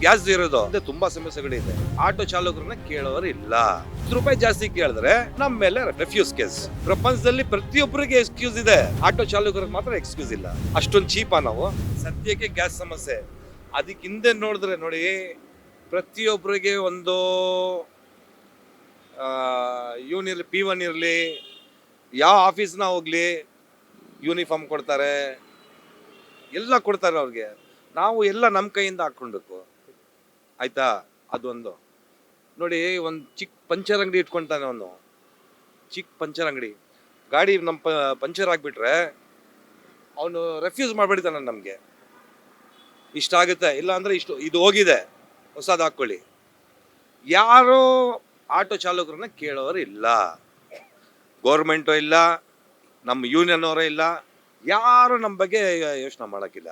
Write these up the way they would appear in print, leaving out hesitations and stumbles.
Gas ಇರೋದು ತುಂಬಾ ಸಮಸ್ಯೆಗಳಿದೆ. Auto ಚಾಲಕರನ್ನ ಕೇಳೋರು ಇಲ್ಲ. 10 ರೂಪಾಯಿ ಜಾಸ್ತಿ ಕೇಳಿದ್ರೆ ನಮ್ಮ ಮೇಲೆ ರೆಫ್ಯೂಸ್ ಕೇಸ್. ಪ್ರಪಂಚದಲ್ಲಿ ಪ್ರತಿಯೊಬ್ಬರಿಗೆ ಎಕ್ಸ್ಕ್ಯೂಸ್ ಇದೆ, ಆಟೋ ಚಾಲಕರಿಗೆ ಮಾತ್ರ ಎಕ್ಸ್ಕ್ಯೂಸ್ ಇಲ್ಲ. ಅಷ್ಟೊಂದು ಚೀಪಾ ನಾವು? ಸದ್ಯಕ್ಕೆ ಗ್ಯಾಸ್ ಸಮಸ್ಯೆ. ಅದಕ್ಕೆ ಹಿಂದೆ ನೋಡಿದ್ರೆ ನೋಡಿ, ಪ್ರತಿಯೊಬ್ಬರಿಗೆ ಒಂದು ಇವನ್ ಇರಲಿ, P1 ಇರಲಿ, ಯಾವ ಆಫೀಸ್ನ ಹೋಗ್ಲಿ ಯೂನಿಫಾರ್ಮ್ ಕೊಡ್ತಾರೆ, ಎಲ್ಲ ಕೊಡ್ತಾರೆ ಅವ್ರಿಗೆ. ನಾವು ಎಲ್ಲ ನಮ್ಮ ಕೈಯಿಂದ ಹಾಕ್ಕೊಳ್ಬೇಕು, ಆಯ್ತಾ? ಅದೊಂದು ನೋಡಿ, ಒಂದು ಚಿಕ್ಕ ಪಂಚರ್ ಅಂಗಡಿ ಇಟ್ಕೊಳ್ತಾನೆ ಅವನು, ಚಿಕ್ಕ ಪಂಚರ್ ಅಂಗಡಿ. ಗಾಡಿ ನಮ್ಮ ಪಂಚರ್ ಆಗಿಬಿಟ್ರೆ ಅವನು ರೆಫ್ಯೂಸ್ ಮಾಡಿಬಿಡ್ತಾನೆ, ನಮಗೆ ಇಷ್ಟ ಆಗುತ್ತೆ, ಇಲ್ಲ ಅಂದರೆ ಇಷ್ಟು ಇದು ಹೋಗಿದೆ, ಹೊಸದು ಹಾಕ್ಕೊಳ್ಳಿ. ಯಾರು ಆಟೋ ಚಾಲಕರನ್ನ ಕೇಳೋರು ಇಲ್ಲ. ಗೌರ್ಮೆಂಟು ಇಲ್ಲ, ನಮ್ಮ ಯೂನಿಯನ್ ಅವರೇ ಇಲ್ಲ, ಯಾರು ನಮ್ಮ ಬಗ್ಗೆ ಯೋಚನೆ ಮಾಡೋಕ್ಕಿಲ್ಲ.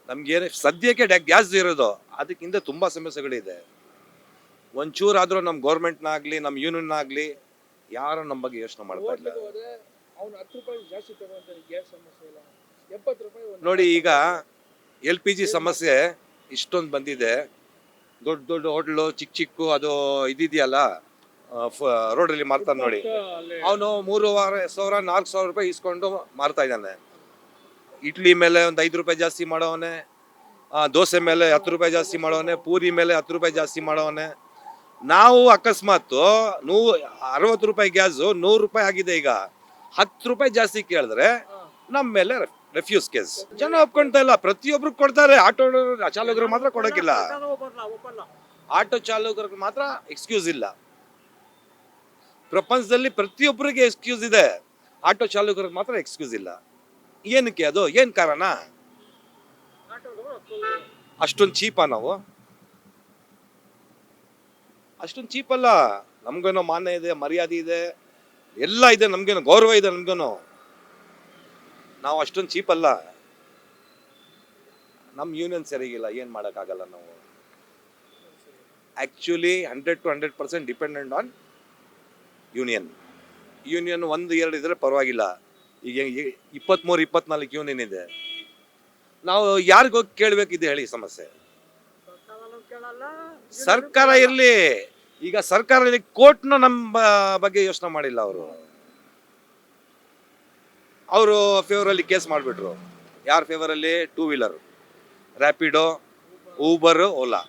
ನಮ್ಗೆ ಸದ್ಯಕ್ಕೆ ಗ್ಯಾಸ್ ಇರೋದು, ಅದಕ್ಕಿಂತ ತುಂಬ ಸಮಸ್ಯೆಗಳಿದೆ. ಒಂಚೂರಾದರೂ ನಮ್ಮ ಗೌರ್ಮೆಂಟ್ನಾಗಲಿ ನಮ್ಮ ಯೂನಿಯನ್ನಾಗಲಿ ಯಾರು ನಮ್ಮ ಬಗ್ಗೆ ಯೋಚನೆ ಮಾಡ್ತಾ ಇಲ್ಲ. ನೋಡಿ, ಈಗ LPG ಸಮಸ್ಯೆ ಇಷ್ಟೊಂದು ಬಂದಿದೆ. ದೊಡ್ಡ ದೊಡ್ಡ ಹೋಟ್ಲು, ಚಿಕ್ಕ ಚಿಕ್ಕ ಅದು ಇದಿದೆಯಲ್ಲ, ರೋಡಲ್ಲಿ ಮಾರ್ತಾನೆ ನೋಡಿ, ಅವನು 3,500 4,000 ರೂಪಾಯಿ ಇಸ್ಕೊಂಡು ಮಾರ್ತಾ ಇದ್ದಾನೆ. ಇಡ್ಲಿ ಮೇಲೆ ಒಂದು 5 ರೂಪಾಯಿ ಜಾಸ್ತಿ ಮಾಡೋವನೆ, ದೋಸೆ ಮೇಲೆ 10 ರೂಪಾಯಿ ಜಾಸ್ತಿ ಮಾಡೋವನೆ, ಪೂರಿ ಮೇಲೆ 10 ರೂಪಾಯಿ ಜಾಸ್ತಿ ಮಾಡೋವನೆ. ನಾವು ಅಕಸ್ಮಾತ್ 60 ರೂಪಾಯಿ ಗ್ಯಾಸು 100 ರೂಪಾಯಿ ಆಗಿದೆ. ಈಗ 10 ರೂಪಾಯಿ ಜಾಸ್ತಿ ಕೇಳಿದ್ರೆ ನಮ್ಮ ಮೇಲೆ ರೆಫ್ಯೂಸ್ ಕೇಸ್. ಜನ ಒಪ್ಕೊಂತ ಇಲ್ಲ, ಪ್ರತಿಯೊಬ್ರು ಕೊಡ್ತಾರೆ, ಆಟೋ ಚಾಲಕರು ಮಾತ್ರ ಕೊಡೋಕ್ಕಿಲ್ಲ. ಆಟೋ ಚಾಲಕರಿಗೆ ಮಾತ್ರ ಎಕ್ಸ್ಕ್ಯೂಸ್ ಇಲ್ಲ. ಪ್ರಪಂಚದಲ್ಲಿ ಪ್ರತಿಯೊಬ್ಬರಿಗೆ ಎಕ್ಸ್ಕ್ಯೂಸ್ ಇದೆ, ಆಟೋ ಚಾಲಕರಿಗೆ ಮಾತ್ರ ಎಕ್ಸ್ಕ್ಯೂಸ್ ಇಲ್ಲ. ಏನಕ್ಕೆ? ಅದು ಏನು ಕಾರಣ? ಅಷ್ಟೊಂದು ಚೀಪಾ ನಾವು? ಅಷ್ಟೊಂದು ಚೀಪ್ ಅಲ್ಲ. ನಮ್ಗೇನೋ ಮಾನ್ಯ ಇದೆ, ಮರ್ಯಾದೆ ಇದೆ, ಎಲ್ಲ ಇದೆ, ನಮ್ಗೇನೋ ಗೌರವ ಇದೆ, ನಮ್ಗೇನೋ. ನಾವು ಅಷ್ಟೊಂದು ಚೀಪ್ ಅಲ್ಲ. ನಮ್ಮ ಯೂನಿಯನ್ ಸರಿಗಿಲ್ಲ, ಏನು ಮಾಡೋಕ್ಕಾಗಲ್ಲ ನಾವು. Actually 100 to 100% dependent on union. 1-2 ಇದ್ರೆ ಪರವಾಗಿಲ್ಲ. ಈಗ 23-24 ಯೂನಿಯನ್ ಇದೆ. ನಾವು ಯಾರಿಗೋಗಿ ಕೇಳಬೇಕಿದೆ ಹೇಳಿ ಸಮಸ್ಯೆ? ಸರ್ಕಾರ ಇರಲಿ, ಈಗ ಸರ್ಕಾರದಲ್ಲಿ ಕೋರ್ಟ್ನ ನಮ್ಮ ಬಗ್ಗೆ ಯೋಚನೆ ಮಾಡಿಲ್ಲ. ಅವರು ಫೇವರಲ್ಲಿ ಕೇಸ್ ಮಾಡಿಬಿಟ್ರು. ಯಾರ ಫೇವರಲ್ಲಿ? 2 ವೀಲರ್, ರ್ಯಾಪಿಡೋ, ಊಬರ್, ಓಲಾ.